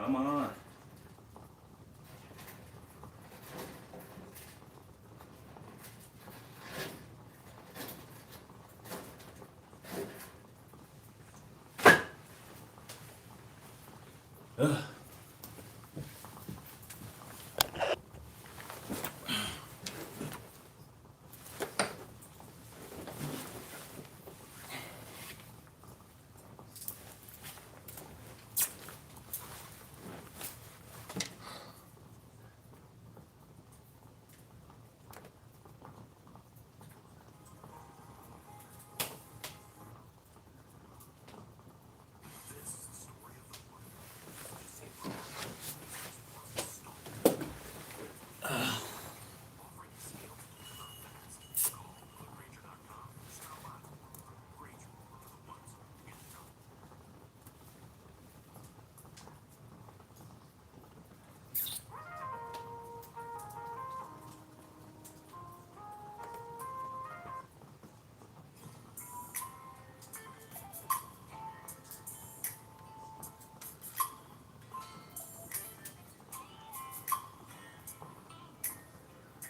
Come on. Ugh.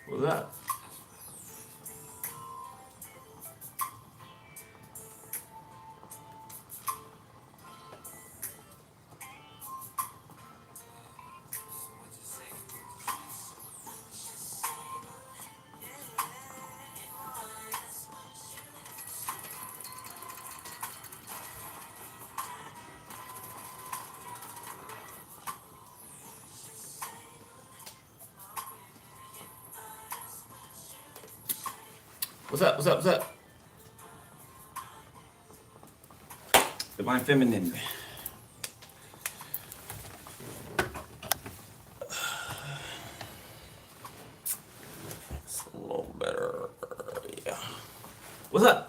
What's up? What's up? What's up? What's up? Divine Feminine. It's a little better. Yeah. What's up?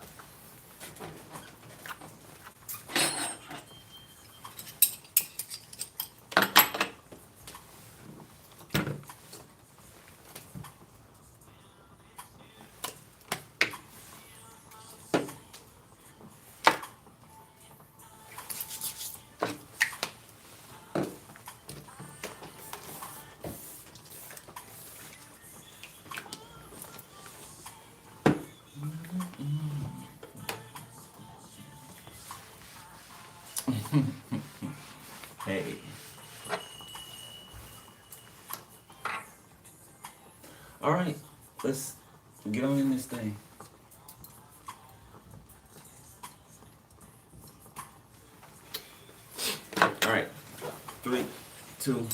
Hey. All right, let's get on in this thing. All right, 3, 2.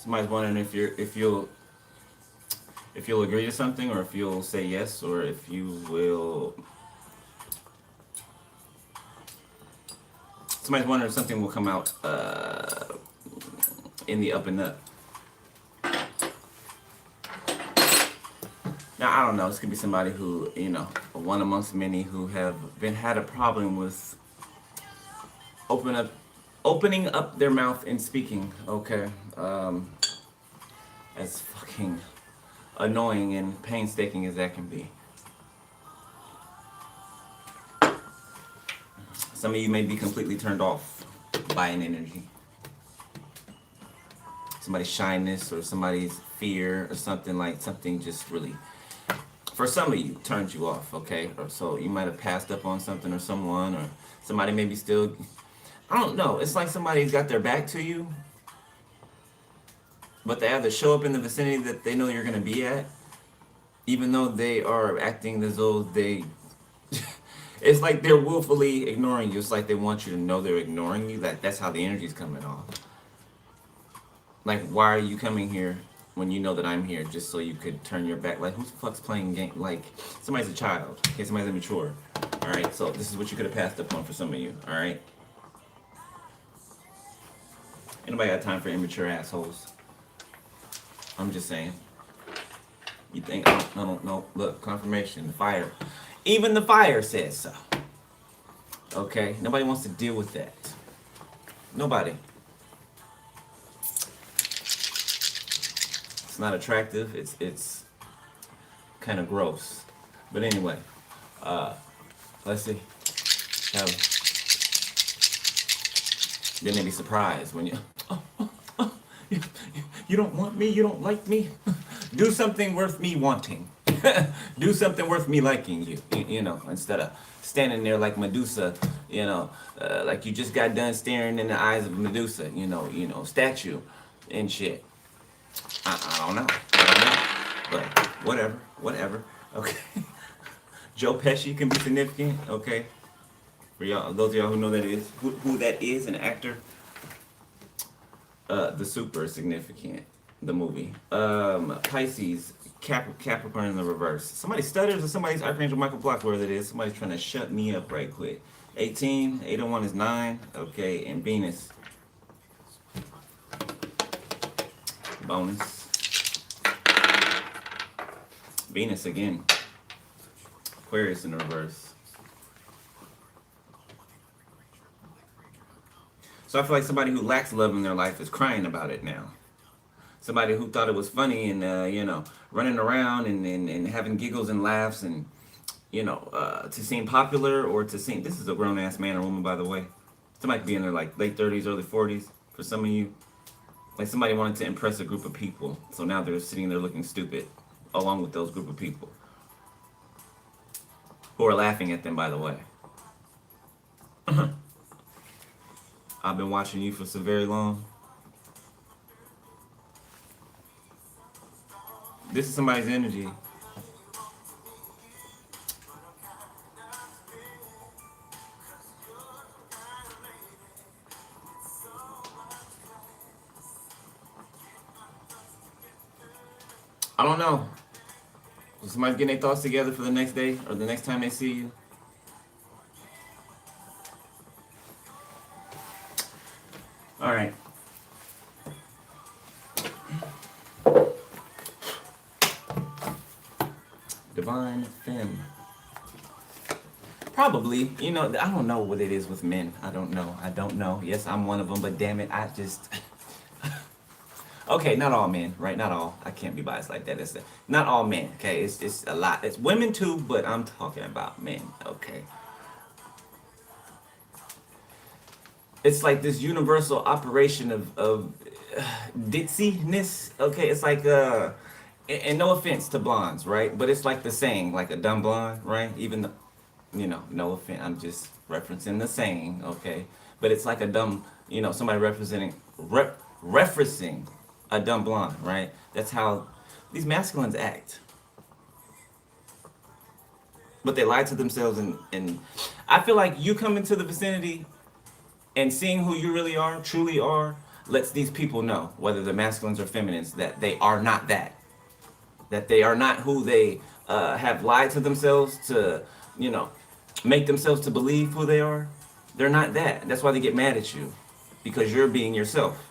Somebody's wondering if you'll agree to something, or if you'll say yes, or if you will. Somebody's wondering if something will come out in the up and up. Now I don't know. This could be somebody who, one amongst many who have had a problem with opening up their mouth and speaking. Okay, as fucking annoying and painstaking as that can be. Some of you may be completely turned off by an energy. Somebody's shyness or somebody's fear or something just really, for some of you, turns you off, okay? Or so you might have passed up on something or someone, or somebody maybe still, I don't know. It's like somebody's got their back to you, but they either show up in the vicinity that they know you're going to be at, even though they are acting as though they... It's like they're willfully ignoring you. It's like they want you to know they're ignoring you. That's how the energy's coming off. Like, why are you coming here when you know that I'm here, just so you could turn your back? Like, who the fuck's playing game? Like, somebody's a child. Okay, somebody's immature. Alright, so this is what you could have passed up on for some of you. Alright? Ain't nobody got time for immature assholes. I'm just saying. You think, oh, no, look, confirmation, the fire. Even the fire says so. Okay? Nobody wants to deal with that. Nobody. It's not attractive. It's kind of gross. But anyway, let's see. Then they be surprised when you, you don't want me, you don't like me. Do something worth me wanting. Do something worth me liking you. You know, instead of standing there like Medusa, you know, like you just got done staring in the eyes of Medusa, you know, statue and shit. I don't know. But whatever. Okay. Joe Pesci can be significant, okay? For y'all, those of y'all who know who that is, an actor. The Super is significant, the movie. Pisces, Capricorn in the reverse. Somebody stutters or somebody's Archangel Michael Block, wherever it is. Somebody's trying to shut me up right quick. 18, 801 is 9, okay, and Venus. Bonus. Venus again. Aquarius in the reverse. So I feel like somebody who lacks love in their life is crying about it now. Somebody who thought it was funny and, you know, running around and having giggles and laughs and, you know, to seem popular or to seem... This is a grown-ass man or woman, by the way. Somebody could be in their, like, late 30s, early 40s for some of you. Like somebody wanted to impress a group of people. So now they're sitting there looking stupid along with those group of people. Who are laughing at them, by the way. I've been watching you for so very long. This is somebody's energy. I don't know. Is somebody getting their thoughts together for the next day or the next time they see you? All right. Divine Fem. Probably, you know, I don't know what it is with men. I don't know. Yes, I'm one of them, but damn it, I just... Okay, not all men, right? Not all. I can't be biased like that. It's not all men, okay? It's a lot. It's women too, but I'm talking about men, okay? It's like this universal operation of ditziness, okay? It's like, and no offense to blondes, right? But it's like the saying, like a dumb blonde, right? Even though, you know, no offense, I'm just referencing the saying, okay? But it's like a dumb, you know, somebody referencing a dumb blonde, right? That's how these masculines act. But they lie to themselves, and I feel like you come into the vicinity and seeing who you really are, truly are, lets these people know, whether they're masculines or feminines, that they are not that. That they are not who they have lied to themselves to, you know, make themselves to believe who they are. They're not that. That's why they get mad at you, because you're being yourself.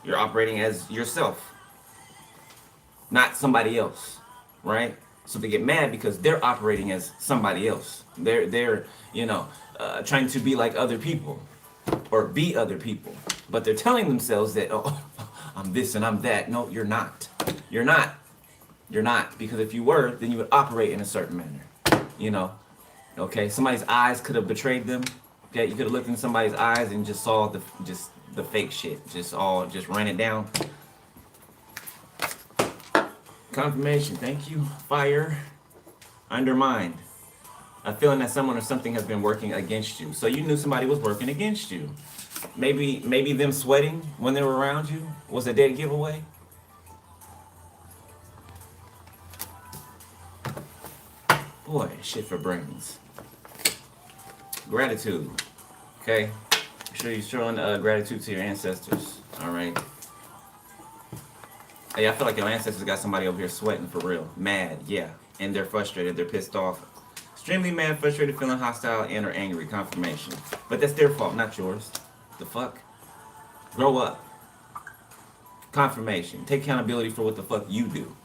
You're operating as yourself, not somebody else, right? So they get mad because they're operating as somebody else. They're you know, trying to be like other people or be other people. But they're telling themselves that, oh, I'm this and I'm that. No, you're not. You're not. You're not. Because if you were, then you would operate in a certain manner, you know? Okay, somebody's eyes could have betrayed them. Okay, you could have looked in somebody's eyes and just saw the fake shit, just ran it down. Confirmation, thank you. Fire, undermined. A feeling that someone or something has been working against you. So you knew somebody was working against you. Maybe them sweating when they were around you was a dead giveaway. Boy, shit for brains. Gratitude, okay? Make sure you're showing gratitude to your ancestors, all right? Hey, I feel like your ancestors got somebody over here sweating for real. Mad, yeah. And they're frustrated, they're pissed off. Extremely mad, frustrated, feeling hostile, and or angry. Confirmation. But that's their fault, not yours. The fuck? Grow up. Confirmation. Take accountability for what the fuck you do.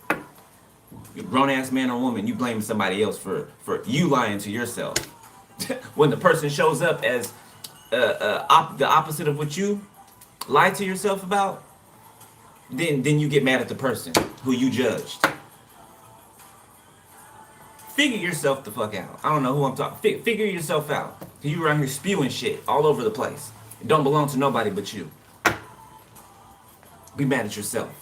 You're a grown-ass man or woman, you blame somebody else for you lying to yourself. When the person shows up as the opposite of what you lied to yourself about, then you get mad at the person who you judged. Figure yourself the fuck out. I don't know who I'm talking. Figure yourself out. You around here spewing shit all over the place. It don't belong to nobody but you. Be mad at yourself.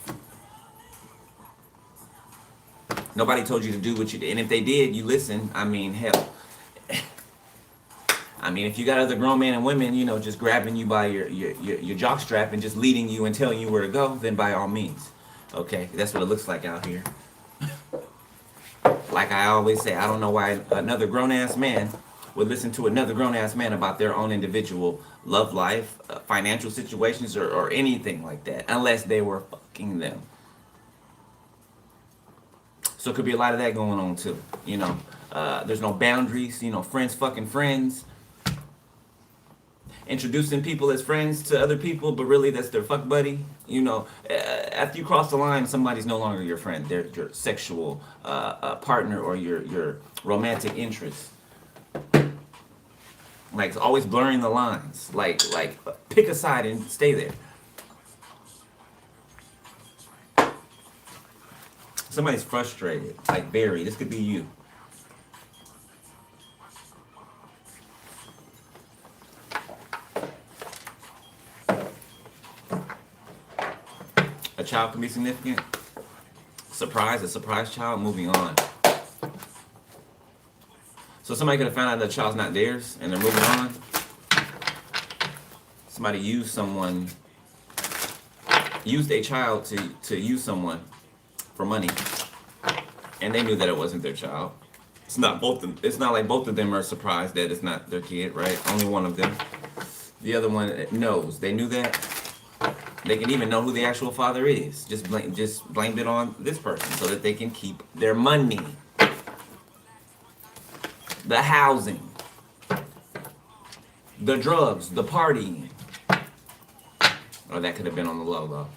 Nobody told you to do what you did. And if they did, you listen. I mean, hell. I mean, if you got other grown men and women, you know, just grabbing you by your jock strap and just leading you and telling you where to go, then by all means. Okay? That's what it looks like out here. Like I always say, I don't know why another grown-ass man would listen to another grown-ass man about their own individual love life, financial situations, or anything like that, unless they were fucking them. So it could be a lot of that going on too. You know, there's no boundaries. You know, friends fucking friends. Introducing people as friends to other people, but really that's their fuck buddy. You know, after you cross the line, somebody's no longer your friend. They're your sexual partner or your romantic interest. Like, it's always blurring the lines. Like pick a side and stay there. Somebody's frustrated, like Barry. This could be you. A child can be significant. A surprise child, moving on. So somebody could have found out that the child's not theirs and they're moving on. Somebody used a child to use someone for money. And they knew that it wasn't their child. It's not like both of them are surprised that it's not their kid, right? Only one of them. The other one knows. They knew that. They can even know who the actual father is. Just blamed it on this person so that they can keep their money. The housing. The drugs. The partying. Or that could have been on the low, though.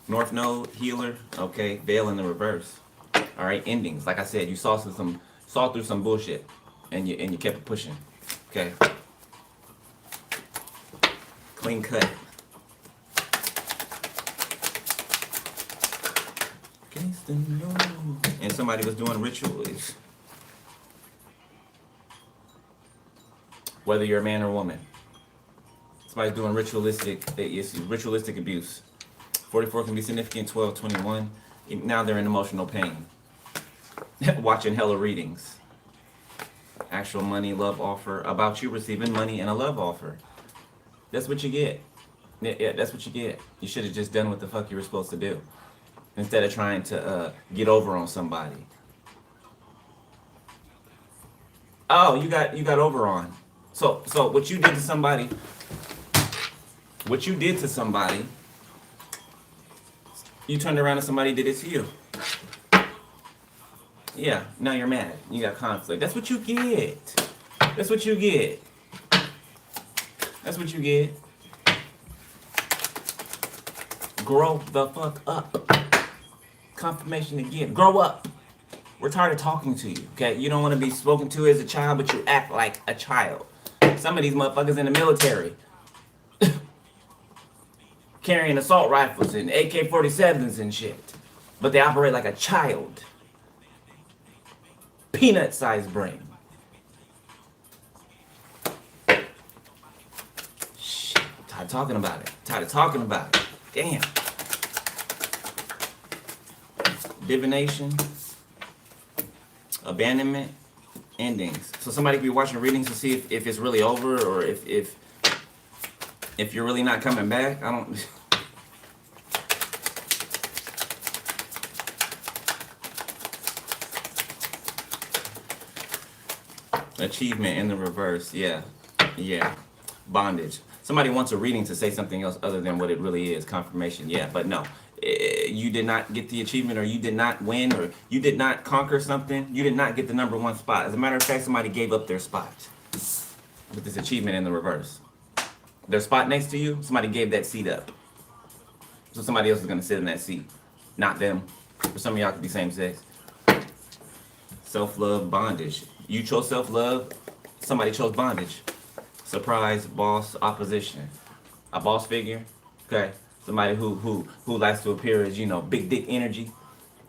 North Node, healer, okay, veil in the reverse. All right, endings. Like I said, you saw through some bullshit, and you kept it pushing. Okay. Clean cut. And somebody was doing rituals. Whether you're a man or a woman. Somebody's doing ritualistic abuse. 44 can be significant, 12, 21. Now they're in emotional pain. Watching hella readings. Actual money, love offer. About you receiving money and a love offer. That's what you get. Yeah, that's what you get. You should have just done what the fuck you were supposed to do. Instead of trying to get over on somebody. Oh, you got over on. So what you did to somebody, you turned around and somebody did it to you. Yeah, now you're mad. You got conflict. That's what you get. That's what you get. That's what you get. Grow the fuck up. Confirmation again. Grow up. We're tired of talking to you, okay? You don't want to be spoken to as a child, but you act like a child. Some of these motherfuckers in the military carrying assault rifles and AK-47s and shit. But they operate like a child. Peanut-sized brain. Shit, I'm tired of talking about it. Damn. Divination. Abandonment. Endings. So somebody could be watching readings to see if it's really over or if you're really not coming back. I don't... Achievement in the reverse. Yeah. Bondage. Somebody wants a reading to say something else other than what it really is. Confirmation. Yeah, but no. You did not get the achievement, or you did not win, or you did not conquer something. You did not get the number one spot. As a matter of fact, somebody gave up their spot with this achievement in the reverse. their spot next to you, somebody gave that seat up. So somebody else is gonna sit in that seat, not them. For some of y'all could be same sex. Self-love, bondage. You chose self-love, somebody chose bondage. Surprise, boss, opposition. A boss figure, okay? Somebody who likes to appear as, you know, big dick energy,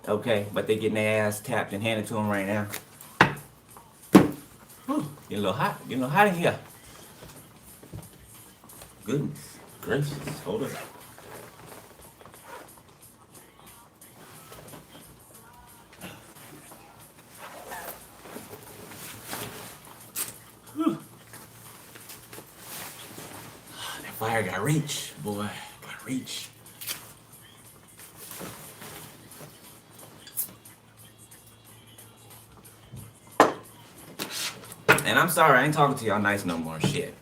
okay? But they getting their ass tapped and handed to them right now. Whew, get a little hot, get a little hot in here. Goodness gracious, hold up. That fire got reach, boy, got reach. And I'm sorry, I ain't talking to y'all nice no more. Shit.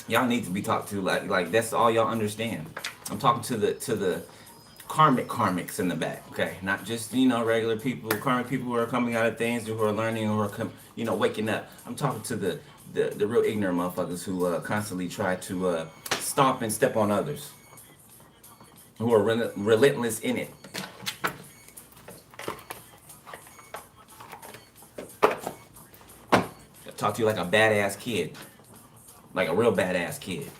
Y'all need to be talked to like that's all y'all understand. I'm talking to the karmics in the back, okay? Not just, you know, regular people, karmic people who are coming out of things, who are learning, who are you know, waking up. I'm talking to the real ignorant motherfuckers who constantly try to stomp and step on others, who are relentless in it. Talk to you like a badass kid. Like a real badass kid.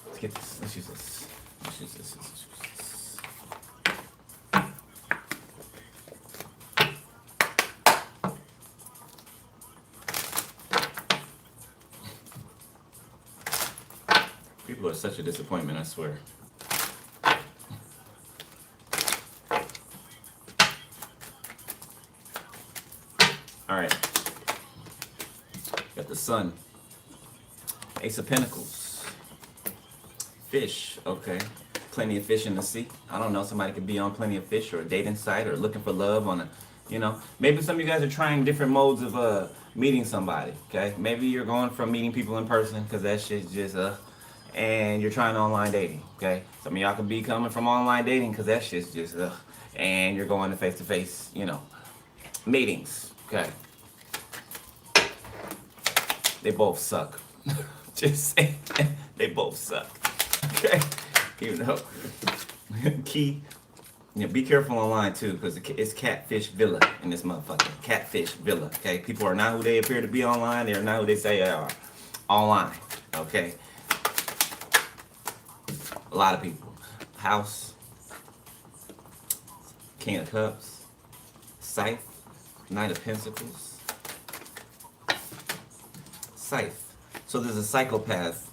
Let's get this. Let's use this. Let's use this. Let's use this. People are such a disappointment, I swear. Alright. Got the sun. Ace of Pentacles. Fish, okay. Plenty of fish in the sea. I don't know, somebody could be on Plenty of Fish or a dating site or looking for love on a, you know. Maybe some of you guys are trying different modes of meeting somebody, okay? Maybe you're going from meeting people in person, because that shit's just, and you're trying online dating, okay? Some of y'all could be coming from online dating, because that shit's just, and you're going to face-to-face, you know, meetings, okay? They both suck. Just saying, they both suck. Okay, you know. Key, you know, be careful online too, because it's catfish villa in this motherfucker. Catfish villa. Okay, people are not who they appear to be online. They are not who they say they are online. Okay, a lot of people. House, King of Cups, Scythe, Knight of Pentacles. Scythe. So there's a psychopath.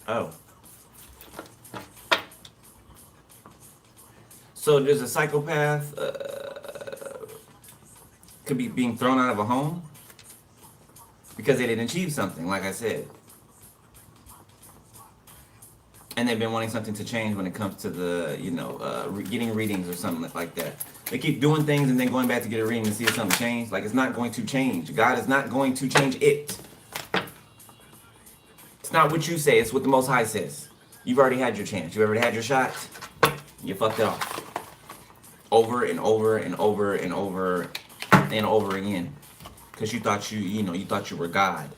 Oh. So there's a psychopath could be being thrown out of a home because they didn't achieve something, like I said. And they've been wanting something to change when it comes to the, you know, getting readings or something like that. They keep doing things and then going back to get a reading to see if something changed. Like, it's not going to change. God is not going to change it. It's not what you say, it's what the Most High says. You've already had your chance. You already had your shot. You fucked it off. Over and over and over and over and over again. Because you thought you thought you were God.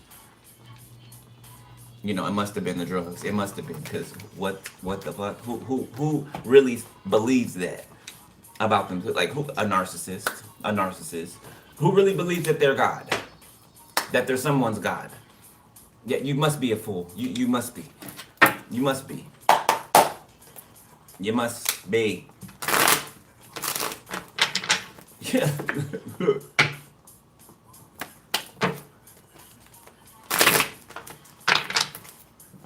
You know, it must have been the drugs. It must have been, because what the fuck? Who really believes that about them? Like, who? A narcissist. A narcissist. Who really believes that they're God? That they're someone's God? Yeah, you must be a fool. You must be. You must be. You must be. Yeah.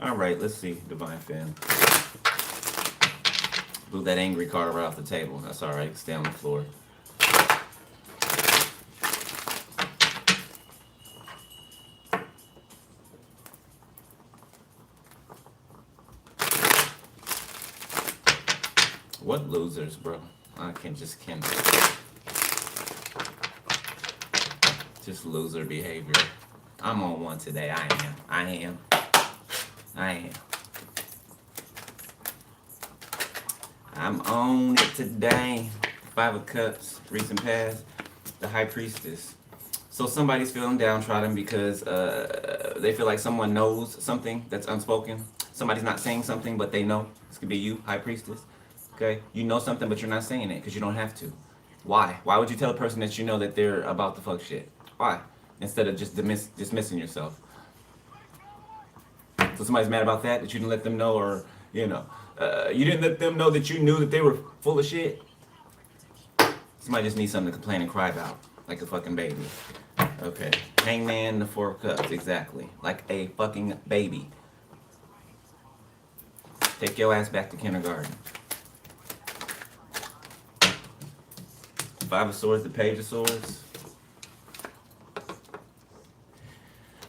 All right, let's see, Divine Femme. Blew that angry card right off the table. That's all right. Stay on the floor. What losers, bro? I can't. Just loser behavior. I'm on one today. I am. I'm on it today. Five of Cups, recent past, the High Priestess. So somebody's feeling downtrodden because they feel like someone knows something that's unspoken. Somebody's not saying something, but they know. This could be you, High Priestess. Okay? You know something, but you're not saying it because you don't have to. Why? Why would you tell a person that you know that they're about to fuck shit? Why? Instead of just dismissing yourself. So somebody's mad about that you didn't let them know, or, you know, you didn't let them know that you knew that they were full of shit. Somebody just needs something to complain and cry about, like a fucking baby. Okay. Hangman, the Four of Cups, exactly. Like a fucking baby. Take your ass back to kindergarten. Five of Swords, the Page of Swords.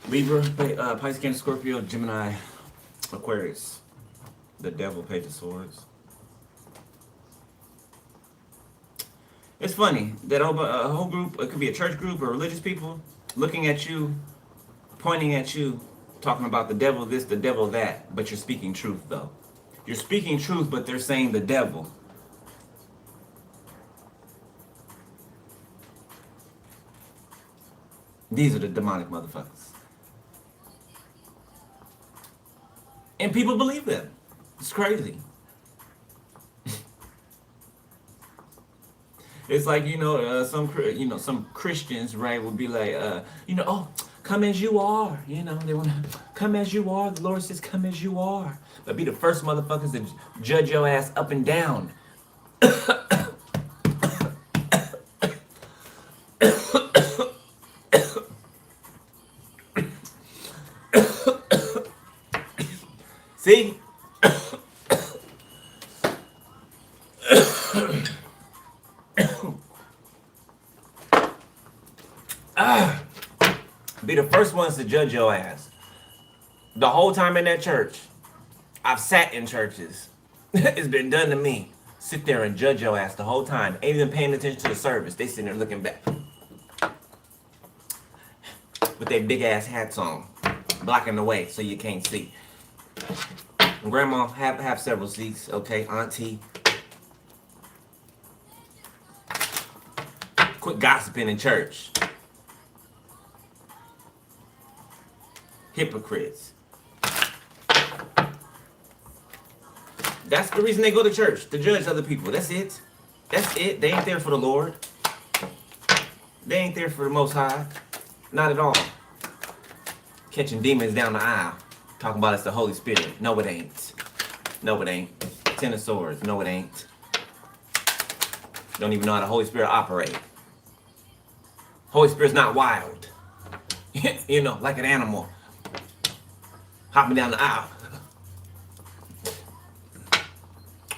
Libra, Pisces, Cancer, Scorpio, Gemini, Aquarius. The Devil, Page of Swords. It's funny that a whole group, it could be a church group or religious people, looking at you, pointing at you, talking about the devil this, the devil that, but you're speaking truth though. You're speaking truth, but they're saying the devil. These are the demonic motherfuckers. And people believe them. It's crazy. It's like, some Christians, right, would be like, oh, come as you are. You know, they want to come as you are. The Lord says, come as you are. But be the first motherfuckers to judge your ass up and down. See? Be the first ones to judge your ass. The whole time in that church, I've sat in churches. It's been done to me. Sit there and judge your ass the whole time. Ain't even paying attention to the service. They sitting there looking back. With their big ass hats on. Blocking the way so you can't see. Grandma, have several seats, okay? Auntie. Quit gossiping in church. Hypocrites. That's the reason they go to church, to judge other people. That's it. That's it. They ain't there for the Lord. They ain't there for the Most High. Not at all. Catching demons down the aisle. Talking about it's the Holy Spirit. No, it ain't. No, it ain't. Ten of Swords. No, it ain't. Don't even know how the Holy Spirit operate. Holy Spirit's not wild. You know, like an animal. Hopping down the aisle.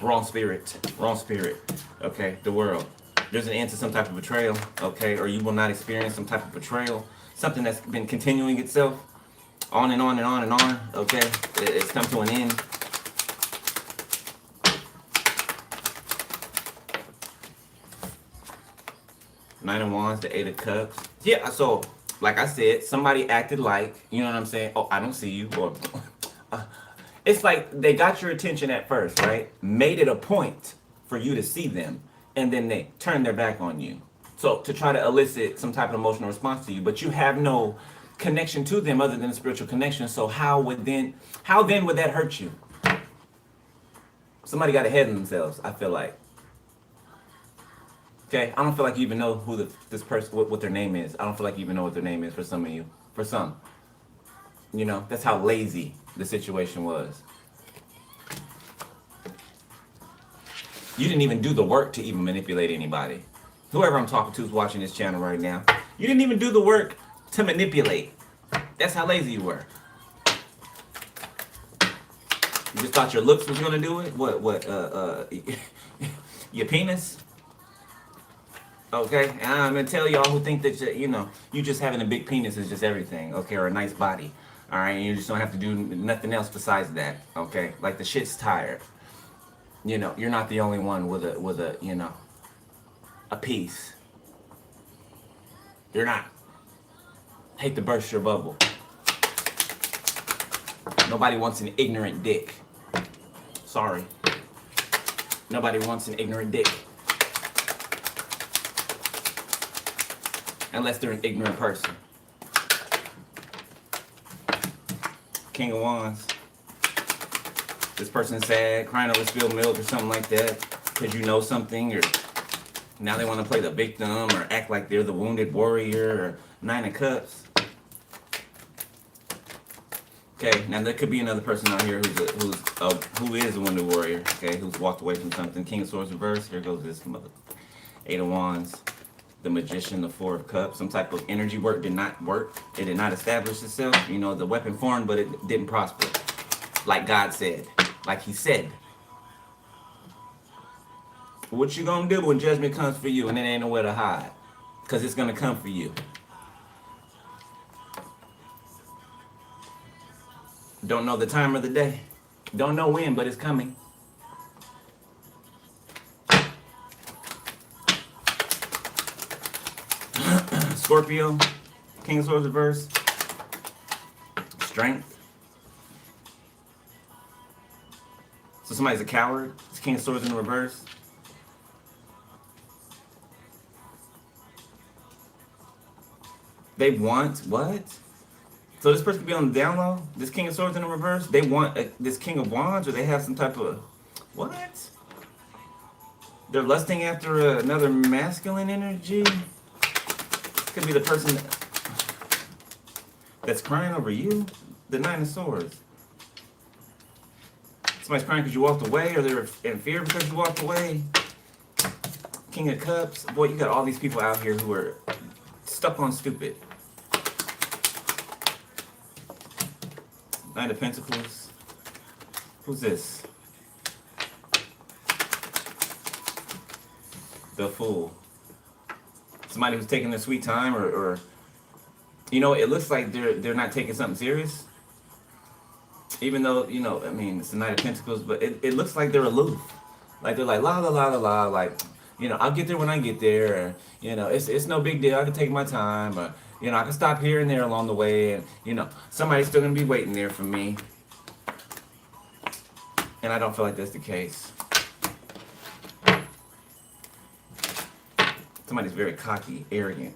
Wrong spirit. Wrong spirit. Okay, the world. There's an end to some type of betrayal. Okay, or you will not experience some type of betrayal. Something that's been continuing itself. On and on and on and on. Okay, it's come to an end. Nine of Wands, the Eight of Cups. Yeah, so like I said, somebody acted like, you know what I'm saying? Oh, I don't see you. Or it's like they got your attention at first, right? Made it a point for you to see them, and then they turned their back on you. So to try to elicit some type of emotional response to you, but you have no connection to them other than a spiritual connection. So how then would that hurt you? Somebody got ahead of themselves, I feel like. Okay, I don't feel like you even know who this person, what their name is. I don't feel like you even know what their name is for some of you. For some. You know, that's how lazy the situation was. You didn't even do the work to even manipulate anybody. Whoever I'm talking to is watching this channel right now. You didn't even do the work to manipulate. That's how lazy you were. You just thought your looks was gonna do it? Your penis? Okay, and I'm gonna tell y'all who think that you just having a big penis is just everything, okay, or a nice body, all right, and you just don't have to do nothing else besides that, okay? Like the shit's tired. You know, you're not the only one with a piece. You're not. Hate to burst your bubble. Nobody wants an ignorant dick. Sorry. Nobody wants an ignorant dick. Unless they're an ignorant person. King of Wands. This person's sad, crying over spilled milk or something like that. Because you know something, or now they want to play the victim or act like they're the wounded warrior, or Nine of Cups. Okay, now there could be another person out here who is a wounded warrior, okay, who's walked away from something. King of Swords reverse. Here goes this mother. Eight of Wands. The Magician, the Four of Cups. Some type of energy work did not work. It did not establish itself. You know, the weapon formed, but it didn't prosper. Like God said. Like he said. What you gonna do when judgment comes for you and it ain't nowhere to hide? Because it's gonna come for you. Don't know the time of the day. Don't know when, but it's coming. Scorpio, King of Swords reverse. Strength. So somebody's a coward. It's King of Swords in reverse. They want what? So this person could be on the down low. This King of Swords in the reverse. They want this King of Wands, or they have some type of what? They're lusting after another masculine energy. Could be the person that's crying over you. The Nine of Swords. Somebody's crying because you walked away, or they're in fear because you walked away. King of Cups. Boy, you got all these people out here who are stuck on stupid. Nine of Pentacles. Who's this? The Fool. Somebody who's taking their sweet time, or you know, it looks like they're not taking something serious. Even though, you know, I mean, it's the Knight of Pentacles, but it looks like they're aloof. Like they're like la la la la la, like, you know, I'll get there when I get there, or, you know, it's no big deal. I can take my time, or, you know, I can stop here and there along the way, and, you know, somebody's still gonna be waiting there for me. And I don't feel like that's the case. Somebody's very cocky, arrogant.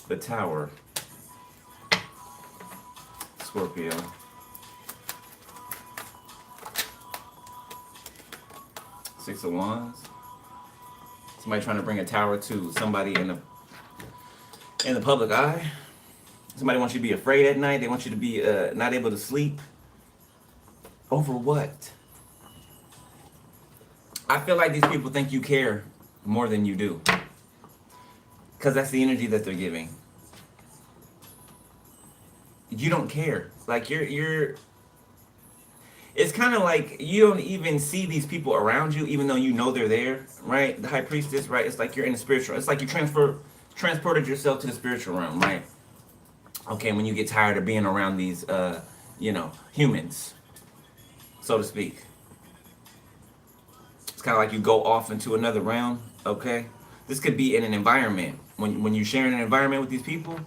The Tower. Scorpio. Six of Wands. Somebody trying to bring a tower to somebody in the public eye. Somebody wants you to be afraid at night. They want you to be not able to sleep. Over what? I feel like these people think you care more than you do. Because that's the energy that they're giving. You don't care. Like you're it's kind of like you don't even see these people around you, even though you know they're there, right? The High Priestess, right? It's like you're in the spiritual. It's like you transported yourself to the spiritual realm, right? Okay, when you get tired of being around these, you know, humans, so to speak. It's kind of like you go off into another realm, okay? This could be in an environment. When you're sharing an environment with these people,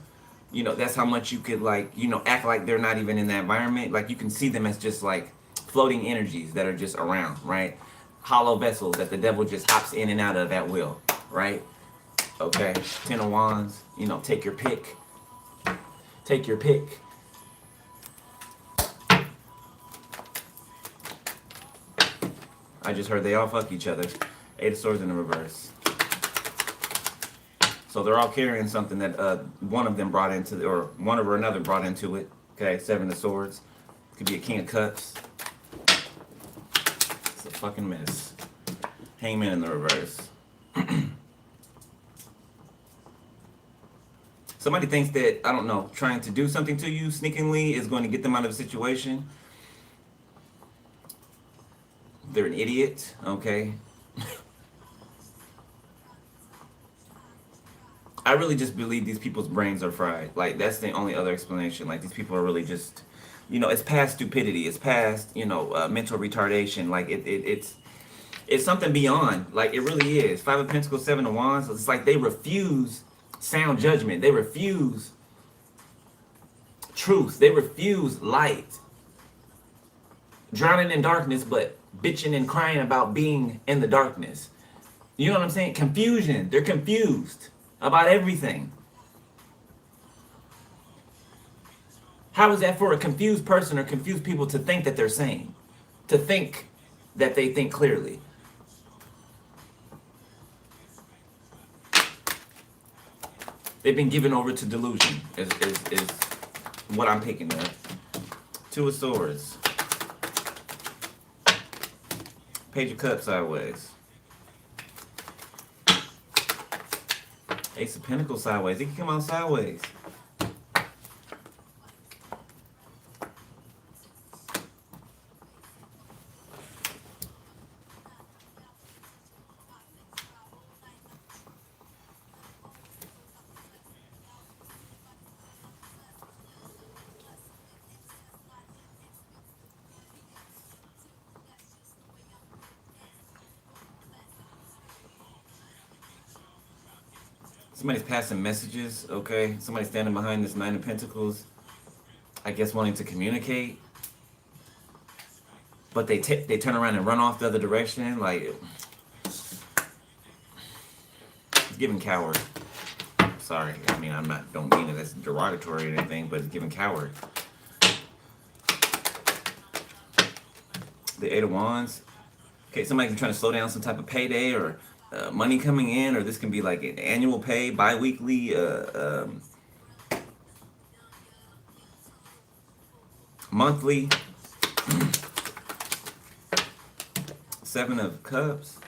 you know, that's how much you could, like, you know, act like they're not even in that environment. Like, you can see them as just, like, floating energies that are just around, right? Hollow vessels that the devil just hops in and out of at will, right? Okay, Ten of Wands, you know, take your pick. Take your pick. I just heard they all fuck each other. Eight of Swords in the reverse. So they're all carrying something that one of them brought into, or one or another brought into it. Okay, Seven of Swords. Could be a King of Cups. It's a fucking mess. Hangman in the reverse. Somebody thinks that, I don't know, trying to do something to you sneakingly is going to get them out of a situation. They're an idiot, okay? I really just believe these people's brains are fried. Like, that's the only other explanation. Like, these people are really just, you know, it's past stupidity. It's past, you know, mental retardation. Like, it's something beyond. Like, it really is. Five of Pentacles, Seven of Wands. It's like they refuse sound judgment. They refuse truth. They refuse light. drowning in darkness, but bitching and crying about being in the darkness. You know what I'm saying? Confusion. They're confused about everything. How is that for a confused person or confused people to think that they're sane? To think that they think clearly? They've been given over to delusion, is what I'm picking up. Two of Swords. Page of Cups sideways. Ace of Pentacles sideways. It can come out sideways. Somebody's passing messages, okay? Somebody's standing behind this Nine of Pentacles, I guess wanting to communicate. But they turn around and run off the other direction, like, it's giving coward. Sorry, I mean, don't mean it as derogatory or anything, but it's giving coward. The Eight of Wands. Okay, somebody can try to slow down some type of payday or money coming in, or this can be like an annual pay, bi-weekly, monthly. Seven of Cups.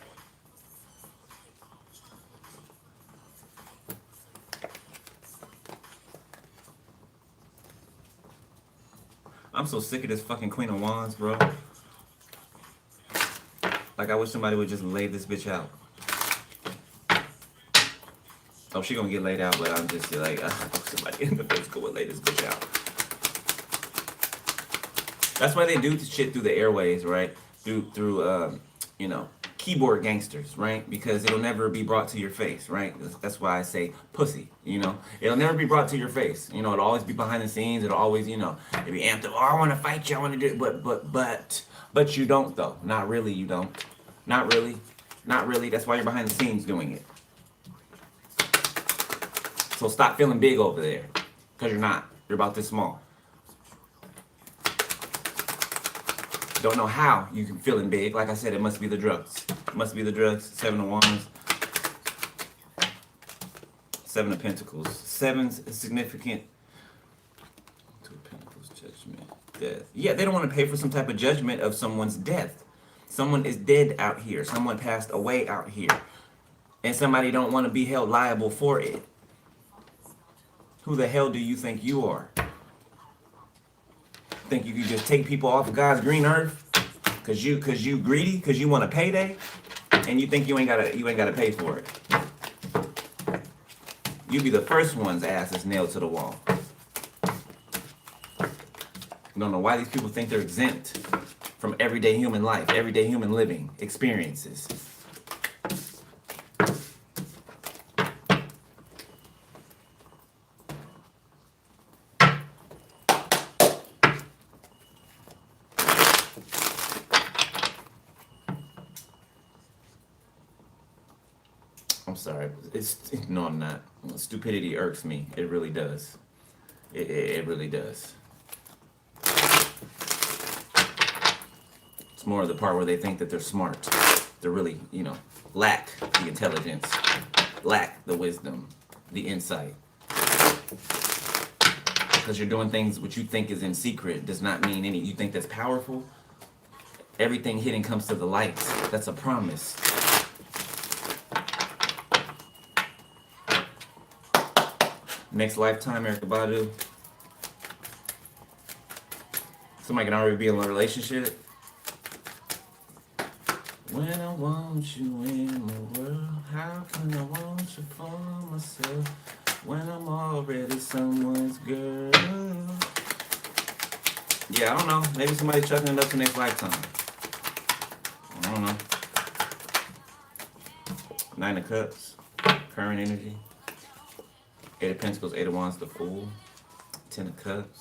I'm so sick of this fucking Queen of Wands, bro. Like, I wish somebody would just lay this bitch out. Oh, she gonna get laid out, but I'm just like, somebody in the physical would lay this bitch out. That's why they do shit through the airways, right? Through you know, keyboard gangsters, right? Because it'll never be brought to your face, right? That's why I say pussy, you know? It'll never be brought to your face. You know, it'll always be behind the scenes. It'll always, you know, it'll be amped up. Oh, I want to fight you. I want to do it. But you don't, though. Not really, you don't. Not really. Not really. That's why you're behind the scenes doing it. So stop feeling big over there. Because you're not. You're about this small. Don't know how you can feeling big. Like I said, it must be the drugs. It must be the drugs. Seven of Wands. Seven of Pentacles. Seven's significant. Two of Pentacles, judgment, death. Yeah, they don't want to pay for some type of judgment of someone's death. Someone is dead out here. Someone passed away out here. And somebody don't want to be held liable for it. Who the hell do you think you are? Think you can just take people off of God's green earth? Cause you greedy? Cause you want a payday? And you think you ain't gotta pay for it. You be the first one's ass that's nailed to the wall. Don't know why these people think they're exempt from everyday human life, everyday human living experiences. I'm sorry. No, I'm not. Stupidity irks me. It really does. It really does. It's more of the part where they think that they're smart. They're really, you know, lack the intelligence, lack the wisdom, the insight. Because you're doing things which you think is in secret does not mean any. You think that's powerful? Everything hidden comes to the light. That's a promise. Next lifetime, Erykah Badu. Somebody can already be in a relationship. When I want you in the world, how can I want you for myself? When I'm already someone's girl. Yeah, I don't know. Maybe somebody's chucking it up to next lifetime. I don't know. Nine of Cups, current energy. Eight of Pentacles, Eight of Wands, the Fool. Ten of Cups.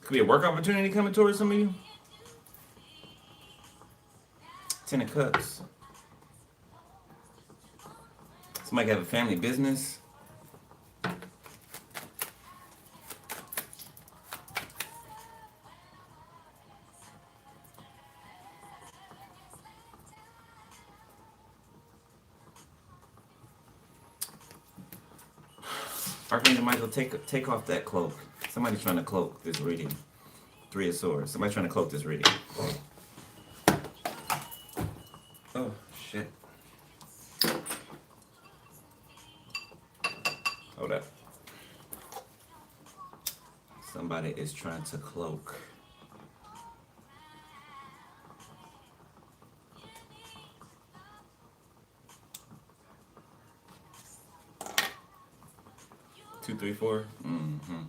Could be a work opportunity coming towards some of you. 10 of Cups. Somebody could have a family business. Archangel Michael, take off that cloak. Somebody's trying to cloak this reading. 3 of Swords. Somebody's trying to cloak this reading. Oh, shit. Hold up. Somebody is trying to cloak. Two, three, four. Mm-hmm.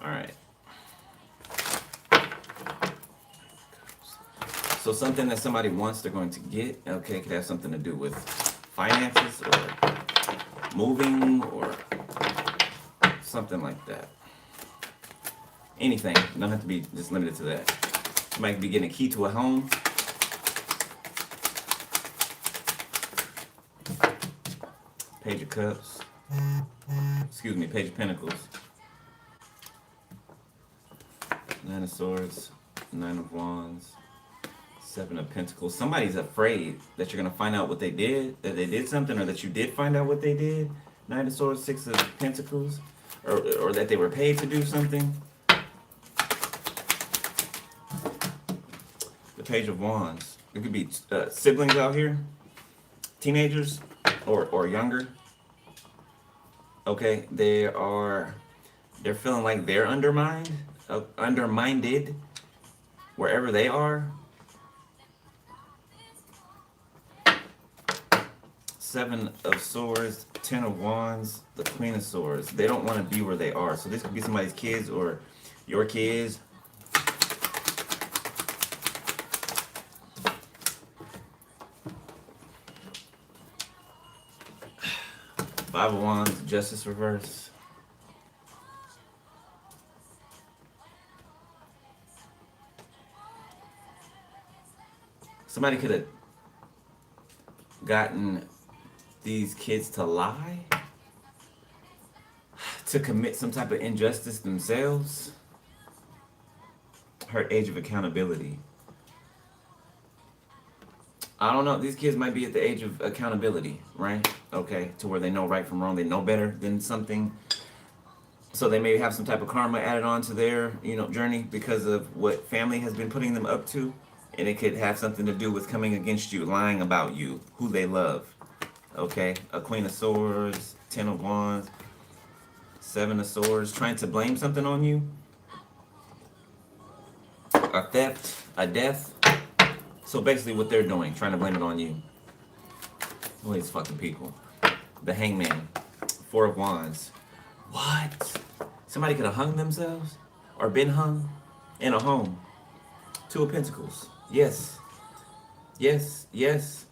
All right. So something that somebody wants, they're going to get. Okay, could have something to do with finances or moving or something like that. Anything. Don't have to be just limited to that. You might be getting a key to a home. Page of Cups. Excuse me, Page of Pentacles. 9 of Swords. 9 of Wands. 7 of Pentacles. Somebody's afraid that you're going to find out what they did, that they did something, or that you did find out what they did. 9 of Swords, 6 of Pentacles. Or that they were paid to do something. The Page of Wands. It could be siblings out here. Teenagers or younger. Okay, they're feeling like they're undermined, undermined wherever they are. 7 of Swords, 10 of Wands, the Queen of Swords. They don't want to be where they are. So this could be somebody's kids or your kids. Five of Wands, Justice reverse. Somebody could have gotten these kids to lie, to commit some type of injustice themselves. Her age of accountability. I don't know. These kids might be at the age of accountability, right? Okay, to where they know right from wrong. They know better than something. So they may have some type of karma added on to their, journey because of what family has been putting them up to. And it could have something to do with coming against you, lying about you, who they love. Okay, a Queen of Swords, 10 of Wands, 7 of Swords, trying to blame something on you. A theft, a death. So basically what they're doing, trying to blame it on you. All these fucking people. The Hangman, 4 of Wands. What? Somebody could have hung themselves or been hung in a home. 2 of Pentacles. Yes. Yes, yes.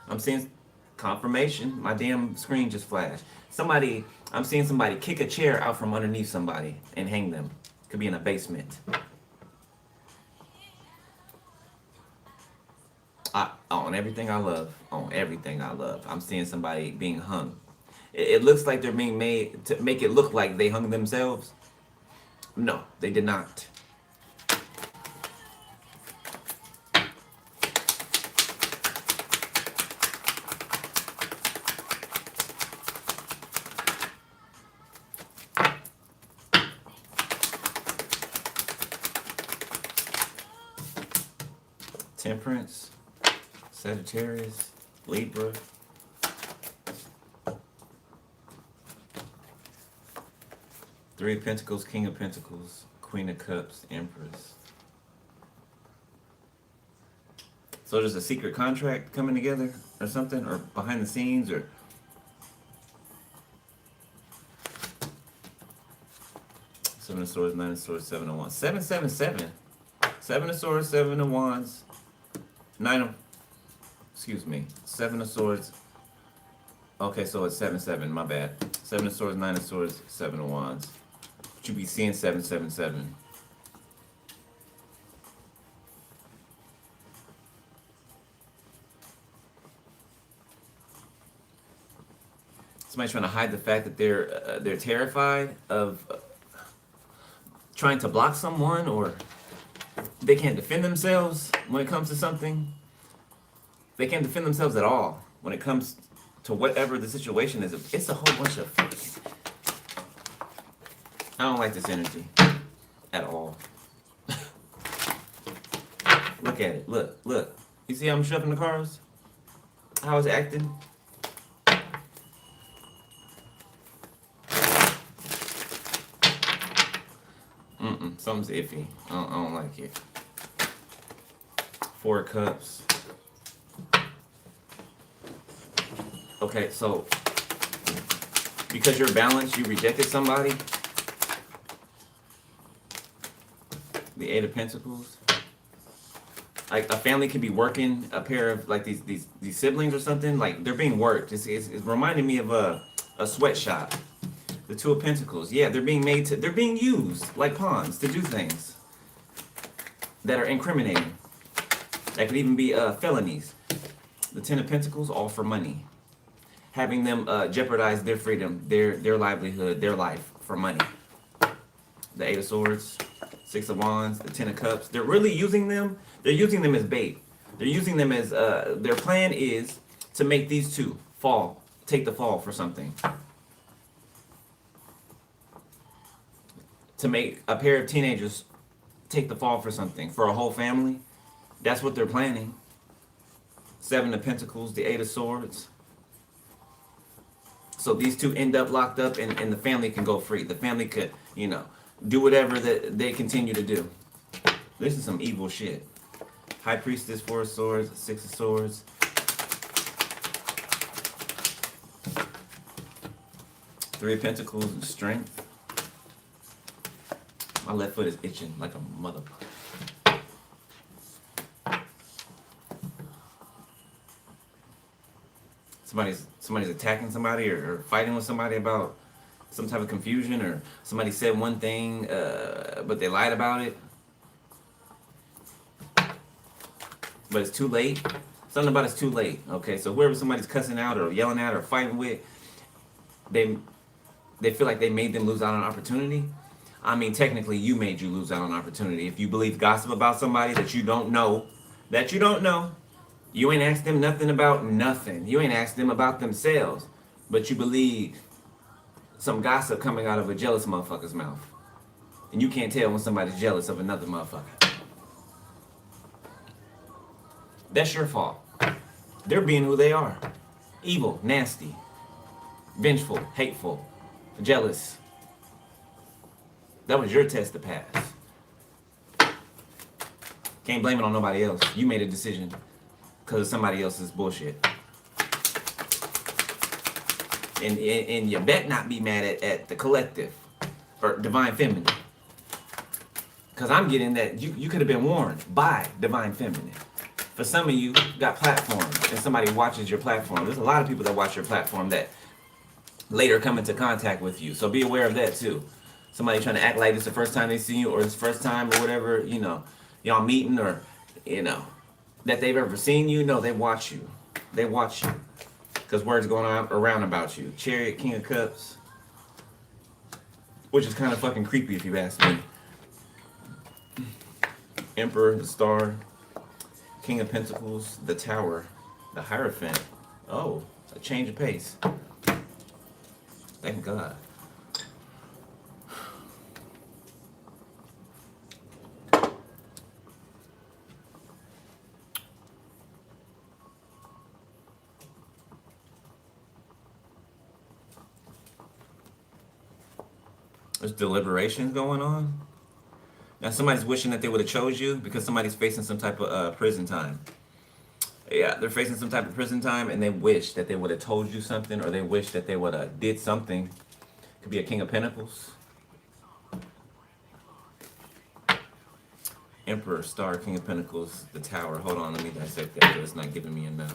I'm seeing confirmation. My damn screen just flashed. I'm seeing somebody kick a chair out from underneath somebody and hang them. Could be in a basement. On everything I love. On everything I love. I'm seeing somebody being hung. It looks like they're being made to make it look like they hung themselves. No, they did not. Temperance, Sagittarius, Libra. Three of Pentacles, King of Pentacles, Queen of Cups, Empress. So there's a secret contract coming together or something, or behind the scenes, or... Seven of Swords, 9 of Swords, 7 of Wands. 777. Seven of Swords, Seven of Wands, Nine of, excuse me, Seven of Swords. Okay, so it's 7-7, my bad. Seven of Swords, Nine of Swords, Seven of Wands. But you be seeing 7-7-7. Somebody's trying to hide the fact that they're terrified of trying to block someone, or they can't defend themselves when it comes to something. They can't defend themselves at all when it comes to whatever the situation is. It's a whole bunch of fucking... I don't like this energy at all. Look at it. Look, look. You see how I'm shoving the cars? How it's acting? Something's iffy. I don't like it. Four of Cups. Okay, so because you're balanced, you rejected somebody. The Eight of Pentacles. Like a family could be working a pair of like these siblings or something. Like they're being worked. It's reminding me of a sweatshop. The Two of Pentacles. Yeah, they're being used like pawns to do things that are incriminating. That could even be felonies. The Ten of Pentacles, all for money. Having them jeopardize their freedom, their livelihood, their life for money. The Eight of Swords, Six of Wands, the Ten of Cups. They're really using them. They're using them as bait. They're using them as their plan is to make these two fall, take the fall for something. To make a pair of teenagers take the fall for something, for a whole family. That's what they're planning. Seven of Pentacles, the Eight of Swords. So these two end up locked up and the family can go free. The family could, you know, do whatever that they continue to do. This is some evil shit. High Priestess, Four of Swords, Six of Swords. Three of Pentacles and Strength. My left foot is itching like a motherfucker. Somebody's attacking somebody or fighting with somebody about some type of confusion, or somebody said one thing but they lied about it. But it's too late. Something about it's too late. Okay, so whoever somebody's cussing out or yelling at or fighting with, they feel like they made them lose out on an opportunity. I mean, technically, you made you lose out on an opportunity. If you believe gossip about somebody that you don't know, you ain't asked them nothing about nothing. You ain't asked them about themselves. But you believe some gossip coming out of a jealous motherfucker's mouth. And you can't tell when somebody's jealous of another motherfucker. That's your fault. They're being who they are. Evil, nasty, vengeful, hateful, jealous. That was your test to pass. Can't blame it on nobody else. You made a decision because of somebody else's bullshit. And you bet not be mad at the collective or Divine Feminine. Because I'm getting that you could have been warned by Divine Feminine. For some of you, got platforms and somebody watches your platform. There's a lot of people that watch your platform that later come into contact with you. So be aware of that too. Somebody trying to act like it's the first time they see you, or it's the first time or whatever, you know, y'all meeting, or, you know, that they've ever seen you. No, they watch you. They watch you. Because words going on around about you. Chariot, King of Cups. Which is kind of fucking creepy if you ask me. Emperor, the Star. King of Pentacles, the Tower. The Hierophant. Oh, a change of pace. Thank God. There's deliberations going on. Now somebody's wishing that they would have chose you because somebody's facing some type of prison time. Yeah, they're facing some type of prison time, and they wish that they would have told you something, or they wish that they would have did something. Could be a King of Pentacles. Emperor, Star, King of Pentacles, the Tower. Hold on, let me dissect that, but it's not giving me enough.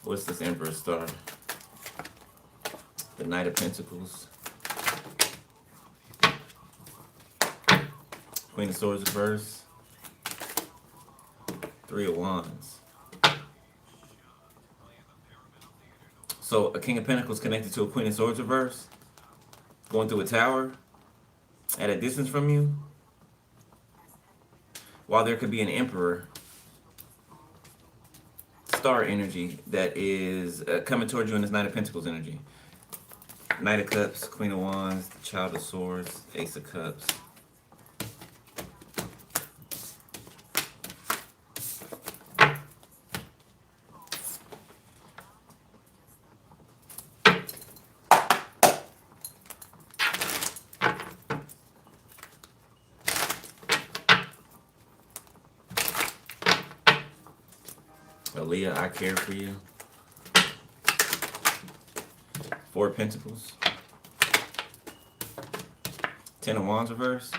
What's this Emperor, Star? The Knight of Pentacles. Queen of Swords reverse. Three of Wands. So a King of Pentacles connected to a Queen of Swords reverse. Going through a tower. At a distance from you. While there could be an Emperor. Star energy that is coming towards you in this Knight of Pentacles energy. Knight of Cups, Queen of Wands, Child of Swords, Ace of Cups. Aaliyah, I care for you. Four of Pentacles. Ten of Wands reverse.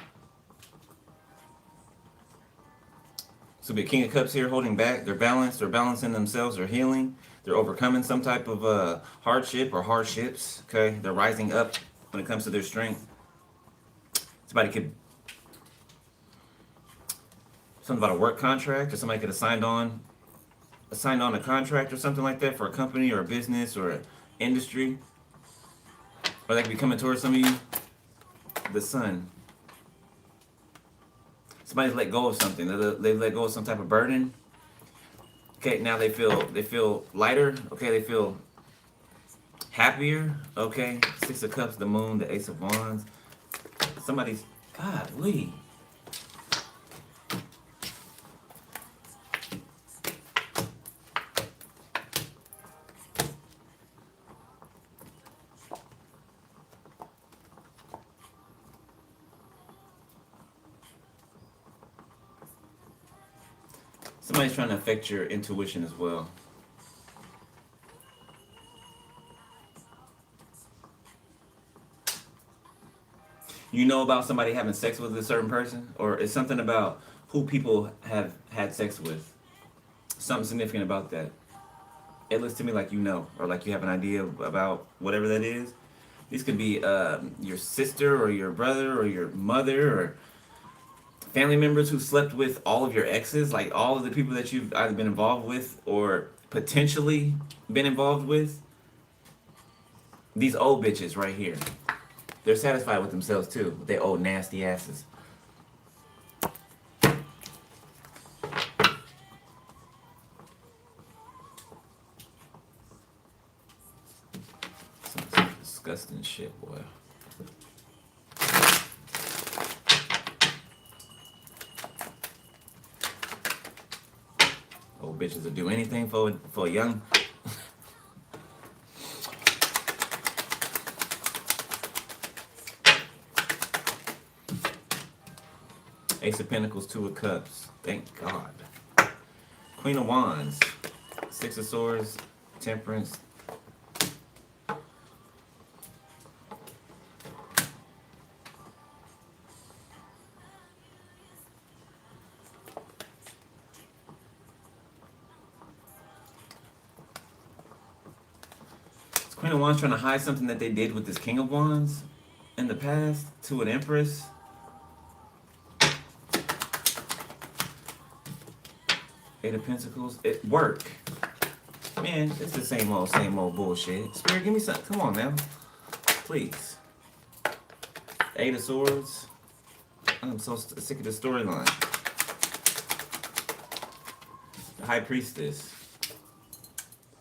So be a King of Cups here holding back. They're balanced. They're balancing themselves. They're healing. They're overcoming some type of hardship or hardships. Okay? They're rising up when it comes to their strength. Somebody could... Something about a work contract, or somebody could have signed on a contract or something like that for a company or a business or an industry. Or they could be coming towards some of you. The Sun. Somebody's let go of something. They've let go of some type of burden. Okay, now they feel lighter. Okay, they feel happier. Okay, Six of Cups, the Moon, the Ace of Wands. Somebody's... Golly. Somebody's trying to affect your intuition as well. You know about somebody having sex with a certain person? Or it's something about who people have had sex with. Something significant about that. It looks to me like you know, or like you have an idea about whatever that is. This could be your sister or your brother or your mother or family members who slept with all of your exes, like all of the people that you've either been involved with or potentially been involved with. These old bitches right here. They're satisfied with themselves too, with their old nasty asses. Some disgusting shit, boy. Old bitches will do anything for a young... Ace of Pentacles, Two of Cups. Thank God. Queen of Wands. Six of Swords. Temperance. Queen of Wands trying to hide something that they did with this King of Wands in the past to an Empress. Eight of Pentacles. It work. Man, it's the same old bullshit. Spirit, give me something. Come on, man. Please. Eight of Swords. I'm so sick of the storyline. The High Priestess.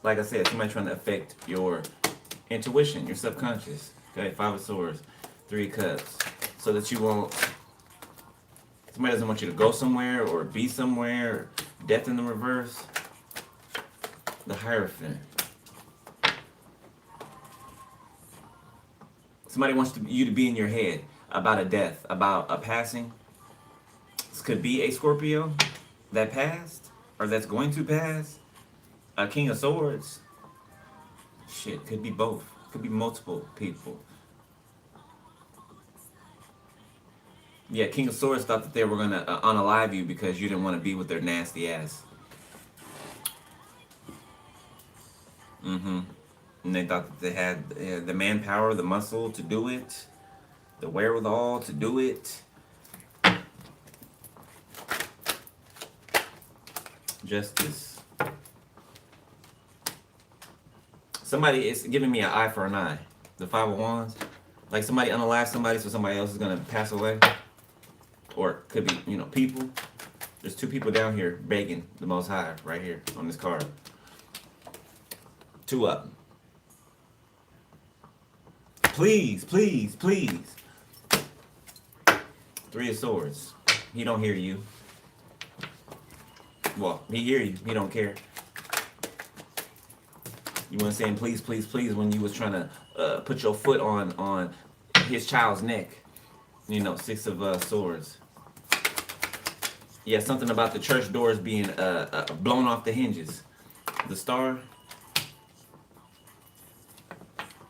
Like I said, somebody trying to affect your intuition, your subconscious. Okay, Five of Swords, Three of Cups. So that you won't... Somebody doesn't want you to go somewhere or be somewhere. Death in the reverse. The Hierophant. Somebody wants you to be in your head about a death, about a passing. This could be a Scorpio that passed or that's going to pass. A King of Swords. Shit, could be both. Could be multiple people. Yeah, King of Swords thought that they were gonna unalive you because you didn't want to be with their nasty ass. Mm-hmm. And they thought that they had the manpower, the muscle to do it, the wherewithal to do it. Justice. Somebody is giving me an eye for an eye. The Five of Wands. Like somebody unalive somebody, so somebody else is gonna pass away. Or it could be, people. There's two people down here begging the Most High right here on this card. Two up. Please, please, please. Three of Swords. He don't hear you. Well, he hear you. He don't care. You weren't saying please, please, please when you was trying to put your foot on his child's neck. Six of Swords. Yeah, something about the church doors being blown off the hinges. The Star.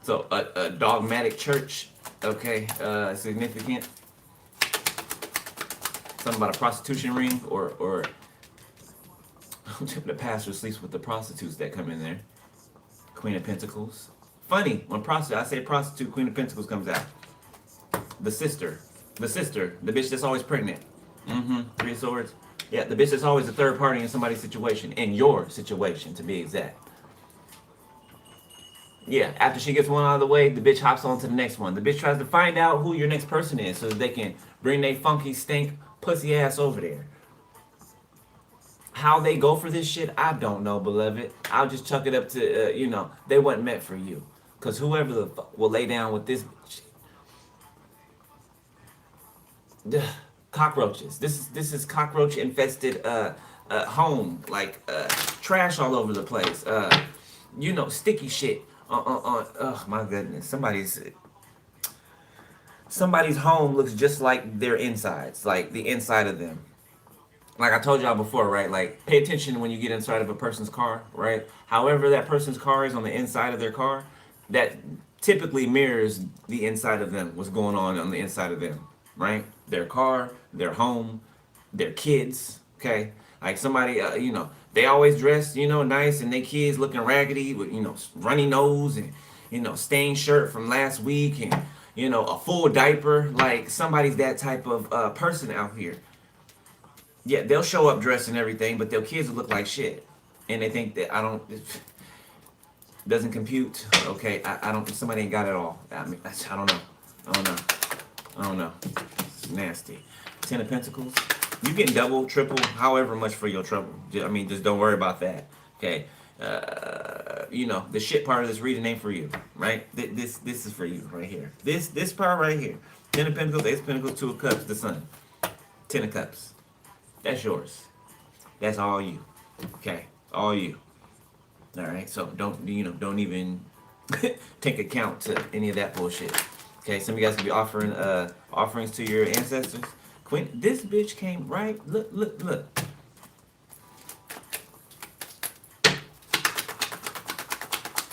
So a dogmatic church. Okay, significant. Something about a prostitution ring or the pastor sleeps with the prostitutes that come in there. Queen of Pentacles. Funny, when I say prostitute, Queen of Pentacles comes out. The sister, the bitch that's always pregnant. Three of Swords. Yeah, the bitch that's always the third party in somebody's situation. In your situation, to be exact. Yeah, after she gets one out of the way, the bitch hops on to the next one. The bitch tries to find out who your next person is so that they can bring their funky, stink, pussy ass over there. How they go for this shit, I don't know, beloved. I'll just chuck it up to, they wasn't meant for you. Because whoever the fuck will lay down with this bitch. Cockroaches. This is cockroach infested home. Like trash all over the place. Sticky shit. Oh my goodness. Somebody's home looks just like their insides. Like the inside of them. Like I told y'all before, right? Like, pay attention when you get inside of a person's car, right? However that person's car is on the inside of their car, that typically mirrors the inside of them, what's going on the inside of them, right? Their car, their home, their kids, okay? Like somebody, they always dress, nice, and they kids looking raggedy with, runny nose and, stained shirt from last week and, a full diaper. Like somebody's that type of person out here. Yeah, they'll show up dressed and everything, but their kids will look like shit. And they think that it doesn't compute. Okay, I don't, somebody ain't got it all. I mean, I don't know. It's nasty. Ten of Pentacles. You getting double, triple, however much for your trouble. I mean, just don't worry about that. Okay. The shit part of this reading ain't for you, right? This is for you right here. This part right here. Ten of Pentacles, Ace of Pentacles, Two of Cups, the Sun. Ten of Cups. That's yours. That's all you. Okay, all you. All right. So don't even take account to any of that bullshit. Okay. Some of you guys can be offering offerings to your ancestors. Queen, this bitch came right. Look.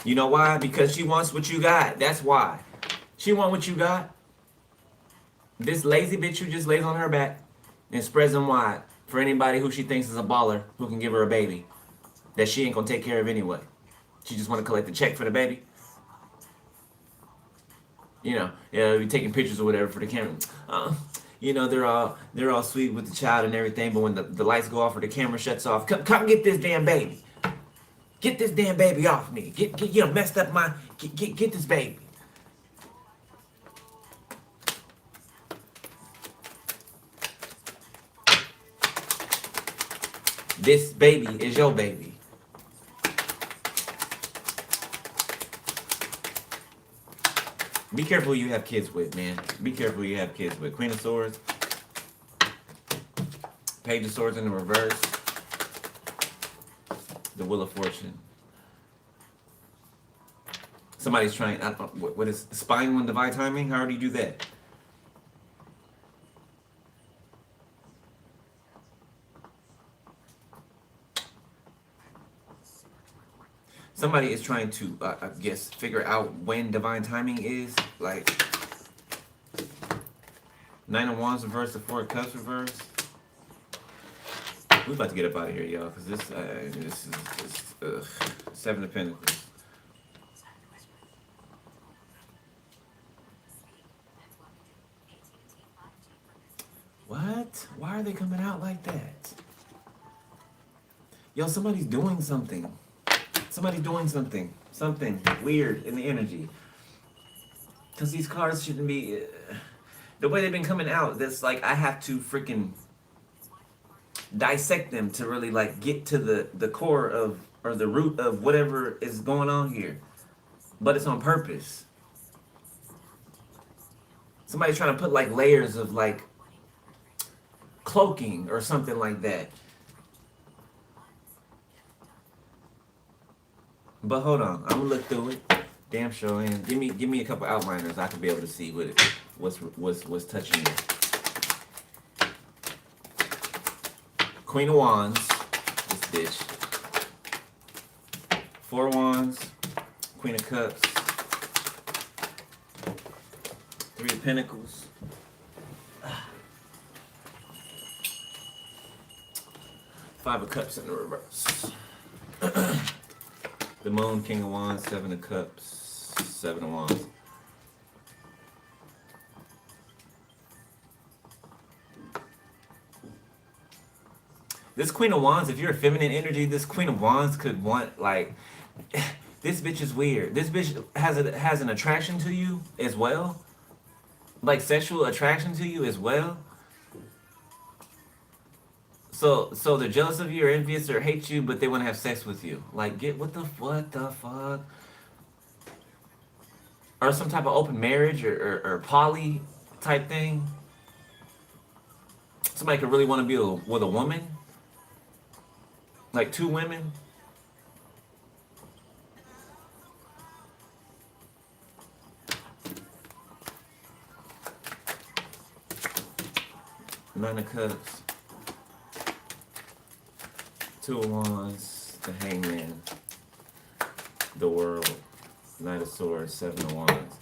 You know why? Because she wants what you got. That's why. She want what you got. This lazy bitch who just lays on her back and spreads them wide for anybody who she thinks is a baller who can give her a baby that she ain't gonna take care of anyway. She just want to collect the check for the baby. Be taking pictures or whatever for the camera. They're all sweet with the child and everything, but when the lights go off or the camera shuts off, come get this damn baby. Get this damn baby off me. Get messed up my get this baby. This baby is your baby. Be careful who you have kids with, man. Be careful who you have kids with. Queen of Swords. Page of Swords in the reverse. The Wheel of Fortune. Somebody's trying, what is spying on divine timing? How do you do that? Somebody is trying to, I guess, figure out when divine timing is. Like, Nine of Wands reverse, the Four of Cups reverse. We about to get up out of here, y'all, because this is Seven of Pentacles. What? Why are they coming out like that? Yo, somebody's doing something. Somebody's doing something. Something weird in the energy. Because these cards shouldn't be... the way they've been coming out, that's like I have to freaking dissect them to really like get to the core of, or the root of whatever is going on here. But it's on purpose. Somebody's trying to put like layers of like cloaking or something like that. But hold on, I'm gonna look through it. Damn sure, and give me a couple outliners. I could be able to see what's touching it. Queen of Wands, this bitch. Four of Wands, Queen of Cups, Three of Pentacles. Five of Cups in the reverse. The Moon, King of Wands, Seven of Cups, Seven of Wands. This Queen of Wands, if you're a feminine energy, this Queen of Wands could want, like, this bitch is weird. This bitch has an attraction to you as well. Like, sexual attraction to you as well. So they're jealous of you or envious or hate you, but they want to have sex with you. Like, what the fuck? Or some type of open marriage or poly type thing. Somebody could really want to be with a woman. Like two women. Nine of Cups. Two of Wands, the Hangman, the World, Knight of Swords, Seven of Wands.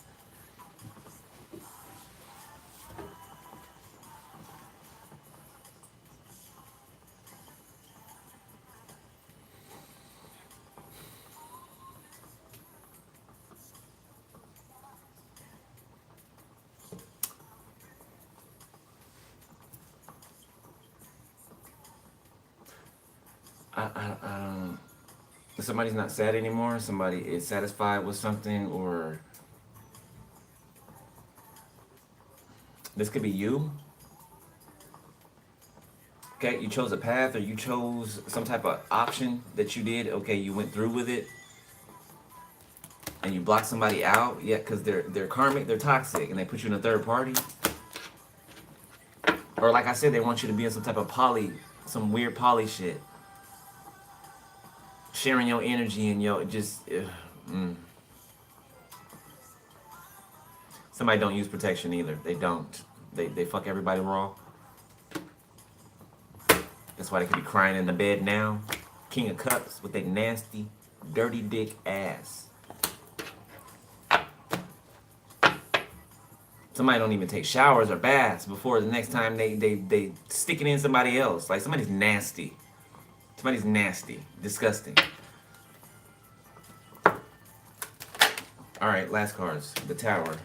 Somebody's not sad anymore. Somebody is satisfied with something, or this could be you. Okay, you chose a path, or you chose some type of option that you did. Okay, you went through with it, and you blocked somebody out. Yeah, because they're karmic, they're toxic, and they put you in a third party. Or like I said, they want you to be in some type of some weird poly shit. Sharing your energy and your Somebody don't use protection either. They don't. They fuck everybody raw. That's why they could be crying in the bed now. King of Cups with a nasty, dirty dick ass. Somebody don't even take showers or baths before the next time they stick it in somebody else. Like, somebody's nasty. Somebody's nasty. Disgusting. Alright, last cards. The Tower.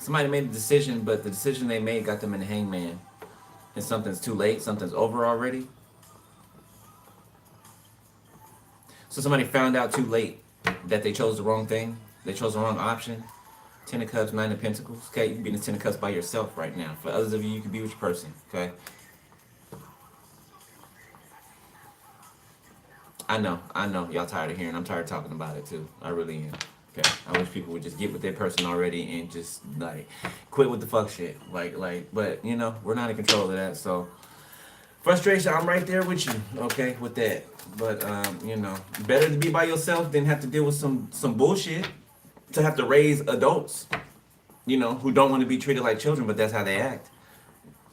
Somebody made a decision, but the decision they made got them in the Hangman. And something's too late. Something's over already. So somebody found out too late that they chose the wrong thing. They chose the wrong option. Ten of Cups, Nine of Pentacles. Okay, you can be in the Ten of Cups by yourself right now. For others of you, you can be with your person. Okay. I know. Y'all tired of hearing. I'm tired of talking about it too. I really am. Okay. I wish people would just get with their person already and just like quit with the fuck shit. But you know, we're not in control of that. So frustration, I'm right there with you. Okay, with that. But you know, better to be by yourself than have to deal with some bullshit. To have to raise adults, you know, who don't want to be treated like children, but that's how they act.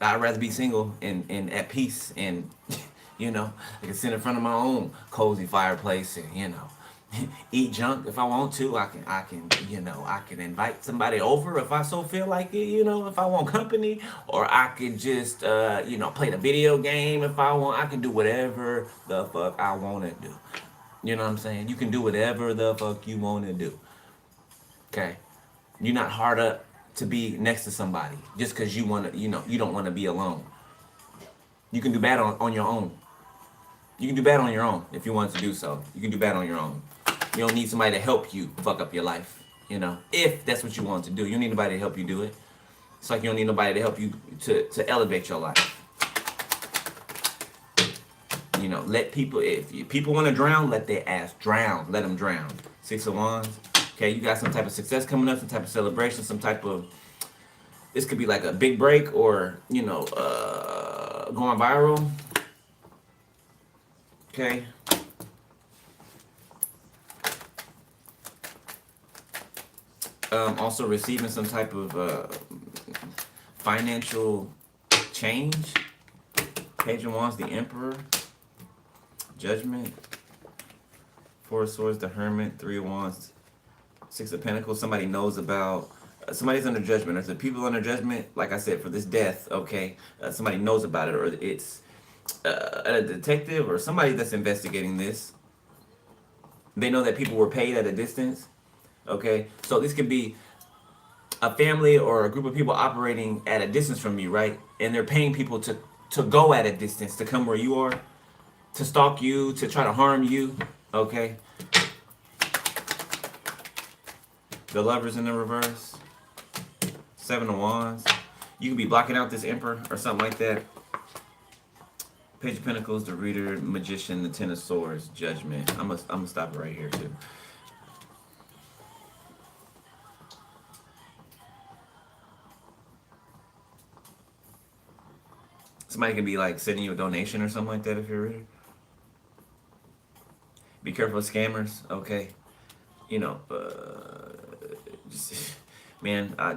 I'd rather be single and at peace, and I can sit in front of my own cozy fireplace and eat junk if I want to. I can invite somebody over if I so feel like it. If I want company, or I can just play the video game if I want. I can do whatever the fuck I want to do. You know what I'm saying? You can do whatever the fuck you want to do. Okay, you're not hard up to be next to somebody just because you want to. You don't want to be alone. You can do bad on your own. You can do bad on your own if you want to do so. You can do bad on your own. You don't need somebody to help you fuck up your life, if that's what you want to do. You don't need nobody to help you do it. It's like you don't need nobody to help you to elevate your life. Let people, if people want to drown, let their ass drown. Let them drown. 6 of Wands. Okay, you got some type of success coming up, some type of celebration, some type of, this could be like a big break or, going viral. Okay. Also receiving some type of financial change. Page of Wands, the Emperor. Judgment. 4 of Swords, the Hermit. 3 of Wands, 6 of Pentacles. Somebody knows about, somebody's under judgment. Or the people under judgment, like I said, for this death, okay? Somebody knows about it, or it's a detective or somebody that's investigating this. They know that people were paid at a distance. Okay, so this could be a family or a group of people operating at a distance from you, right? And they're paying people to go at a distance, to come where you are, to stalk you, to try to harm you. Okay. The Lovers in the reverse. 7 of Wands. You could be blocking out this Emperor or something like that. Page of Pentacles, the Reader, Magician, the 10 of Swords, Judgment. I'm gonna stop it right here too. Somebody can be like sending you a donation or something like that if you're a reader. Be careful of scammers, okay?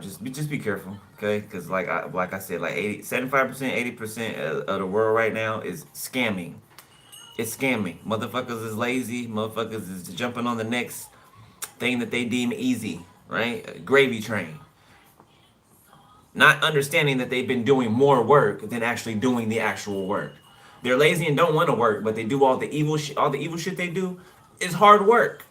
Just be careful, okay? Because like I said, like 75%, 80% of the world right now is scamming. It's scamming. Motherfuckers is lazy. Motherfuckers is jumping on the next thing that they deem easy, right? A gravy train. Not understanding that they've been doing more work than actually doing the actual work. They're lazy and don't want to work, but they do all the evil shit. All the evil shit they do is hard work.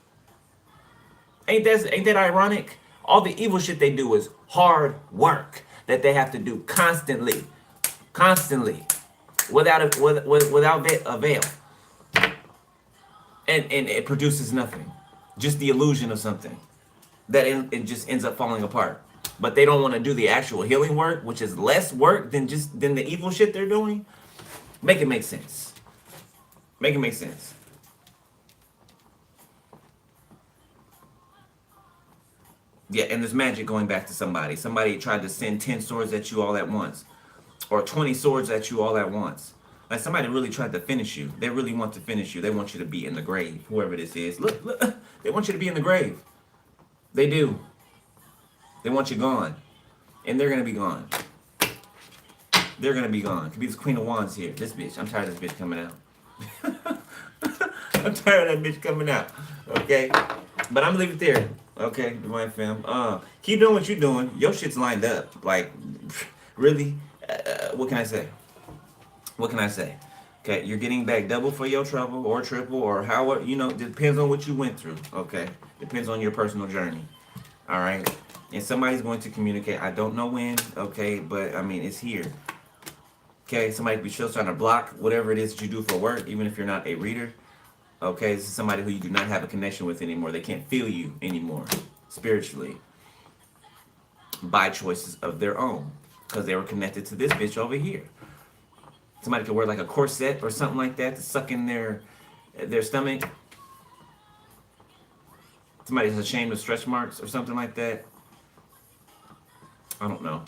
Ain't that ironic? All the evil shit they do is hard work that they have to do constantly, without avail, and it produces nothing, just the illusion of something that it just ends up falling apart. But they don't want to do the actual healing work, which is less work than the evil shit they're doing. Make it make sense. Make it make sense. Yeah, and there's magic going back to somebody. Somebody tried to send 10 swords at you all at once. Or 20 swords at you all at once. Like somebody really tried to finish you. They really want to finish you. They want you to be in the grave. Whoever this is. Look. They want you to be in the grave. They do. They want you gone. And they're going to be gone. They're going to be gone. Could be this Queen of Wands here. This bitch. I'm tired of this bitch coming out. I'm tired of that bitch coming out. Okay? But I'm going to leave it there. Okay, Divine Fam. Keep doing what you're doing. Your shit's lined up. Like, really? What can I say? What can I say? Okay, you're getting back double for your trouble or triple or however, depends on what you went through. Okay? Depends on your personal journey. All right? And somebody's going to communicate. I don't know when, okay? But, I mean, it's here. Okay? Somebody could be still trying to block whatever it is that you do for work, even if you're not a reader. Okay? This is somebody who you do not have a connection with anymore. They can't feel you anymore, spiritually, by choices of their own. Because they were connected to this bitch over here. Somebody could wear like a corset or something like that to suck in their stomach. Somebody's ashamed of stretch marks or something like that. I don't know.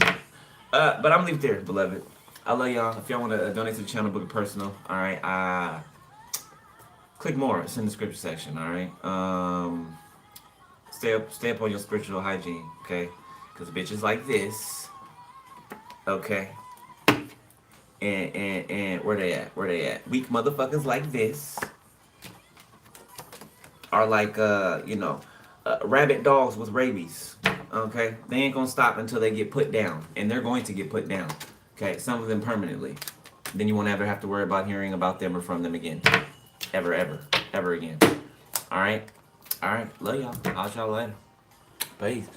But I'm gonna leave it there, beloved. I love y'all. If y'all want to donate to the channel, book it personal. All right. Click more. It's in the description section. All right. Stay up on your spiritual hygiene. Okay. Because bitches like this. Okay. And where they at? Where they at? Weak motherfuckers like this are like rabid dogs with rabies. Okay, they ain't gonna stop until they get put down, and they're going to get put down. Okay, some of them permanently. Then you won't ever have to worry about hearing about them or from them again, ever again. All right, love y'all. I'll y'all later. Peace.